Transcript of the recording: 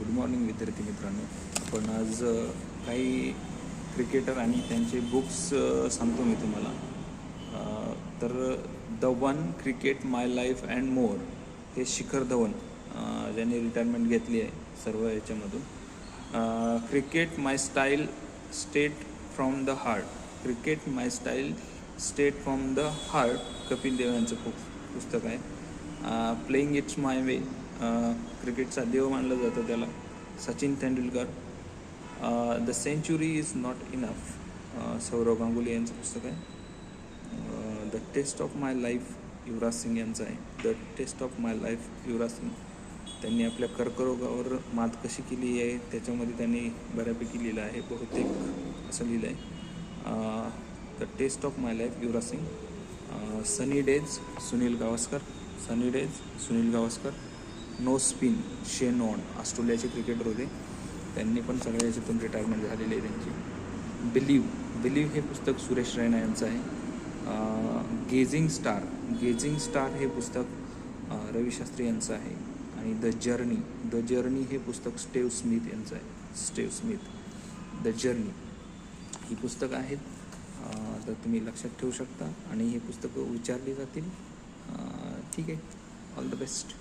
Good morning विद्यार्थी मित्रांनो. आपण आज काही क्रिकेटर आणि त्यांचे बुक्स सांगतो मी तुम्हाला. तर the one cricket my life and more हे शिखर धवन ज्यांनी रिटायरमेंट घेतली आहे सर्व याच्यामधून. Cricket my style state from the heart, cricket my style state from the heart Kapil Dev यांचं पुस्तक आहे. प्लेइंग इट्स माय वे, क्रिकेटचा देव मानलं जातं त्याला, Sachin Tendulkar. The century is not enough, Sourav Ganguly यांचं पुस्तक आहे. The taste of my life Yuvraj Singh यांचं आहे. The taste of my life Yuvraj Singh, त्यांनी आपल्या कर्करोगावर मात कशी केली आहे त्याच्यामध्ये त्यांनी बऱ्यापैकी लिहिलं आहे, बहुतेक असं लिहिलं आहे. The taste of my life Yuvraj Singh. Sunny Days Sunil Gavaskar, Sunny Days Sunil Gavaskar. No Spin Shane Warne, ऑस्ट्रेलियाचे क्रिकेटर होते, त्यांनी पण सगळ्या याच्यातून रिटायरमेंट झालेली आहे त्यांची. बिलीव हे पुस्तक सुरेश रैना यांचं आहे. गेझिंग स्टार हे पुस्तक रवी शास्त्री यांचं आहे. आणि द जर्नी हे पुस्तक स्टेव्ह स्मिथ यांचं आहे. स्टेव्ह स्मिथ, द जर्नी ही पुस्तकं आहेत. तर तुम्ही लक्षात ठेवू शकता आणि ही पुस्तकं विचारली जातील. ठीक आहे, ऑल द बेस्ट.